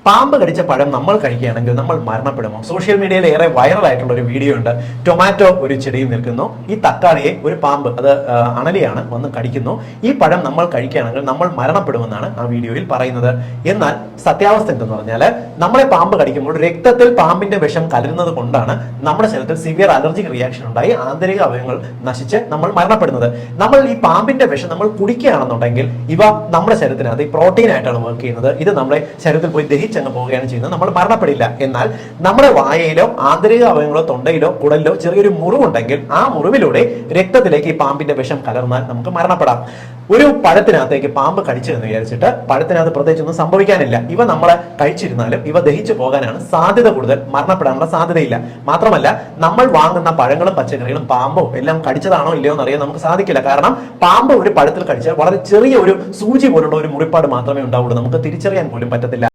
പാമ്പ് കടിച്ച പഴം നമ്മൾ കഴിക്കുകയാണെങ്കിൽ നമ്മൾ മരണപ്പെടുമോ? സോഷ്യൽ മീഡിയയിൽ ഏറെ വൈറലായിട്ടുള്ള ഒരു വീഡിയോ ഉണ്ട്. ടൊമാറ്റോ ഒരു ചെടിയിൽ നിൽക്കുന്നു, ഈ തക്കാളിയെ ഒരു പാമ്പ്, അത് അണലിയാണ്, വന്ന് കടിക്കുന്നു. ഈ പഴം നമ്മൾ കഴിക്കുകയാണെങ്കിൽ നമ്മൾ മരണപ്പെടുമെന്നാണ് ആ വീഡിയോയിൽ പറയുന്നത്. എന്നാൽ സത്യാവസ്ഥ എന്തെന്ന് പറഞ്ഞാൽ, നമ്മളെ പാമ്പ് കടിക്കുമ്പോൾ രക്തത്തിൽ പാമ്പിന്റെ വിഷം കലരുന്നത് കൊണ്ടാണ് നമ്മുടെ ശരീരത്തിൽ സിവിയർ അലർജിക് റിയാക്ഷൻ ഉണ്ടായി ആന്തരിക അവയവങ്ങൾ നശിച്ച് നമ്മൾ മരണപ്പെടുന്നത്. നമ്മൾ ഈ പാമ്പിന്റെ വിഷം നമ്മൾ കുടിക്കുകയാണെന്നുണ്ടെങ്കിൽ ഇവ നമ്മുടെ ശരീരത്തിനകത്ത് ഈ പ്രോട്ടീൻ ആയിട്ടാണ് വർക്ക് ചെയ്യുന്നത്. ഇത് നമ്മുടെ ശരീരത്തിൽ പോയി ദഹിച്ചങ്ങ് പോവുകയാണ് ചെയ്യുന്നത്. നമ്മൾ മരണപ്പെടില്ല. എന്നാൽ നമ്മുടെ വായയിലോ ആന്തരിക അവയവങ്ങളോ തൊണ്ടയിലോ കുടലിലോ ചെറിയൊരു മുറിവുണ്ടെങ്കിൽ ആ മുറിവിലൂടെ രക്തത്തിലേക്ക് ഈ പാമ്പിന്റെ വിഷം കലർന്നാൽ നമുക്ക് മരണപ്പെടാം. ഒരു പഴത്തിനകത്തേക്ക് പാമ്പ് കടിച്ചു എന്ന് വിചാരിച്ചിട്ട് പഴത്തിനകത്ത് പ്രത്യേകിച്ചൊന്നും സംഭവിക്കാനില്ല. ഇവ നമ്മളെ കഴിച്ചിരുന്നാലും ഇവ ദഹിച്ചു പോകാനാണ് സാധ്യത കൂടുതൽ, മരണപ്പെടാനുള്ള സാധ്യതയില്ല. മാത്രമല്ല, നമ്മൾ വാങ്ങുന്ന പഴങ്ങളും പച്ചക്കറികളും പാമ്പോ എല്ലാം കടിച്ചതാണോ ഇല്ലയോ എന്നറിയാൻ നമുക്ക് സാധിക്കില്ല. കാരണം പാമ്പ് ഒരു പഴത്തിൽ കടിച്ചാൽ വളരെ ചെറിയ ഒരു സൂചി പോലുള്ള ഒരു മുറിപ്പാട് മാത്രമേ ഉണ്ടാവുള്ളൂ. നമുക്ക് തിരിച്ചറിയാൻ പോലും പറ്റത്തില്ല.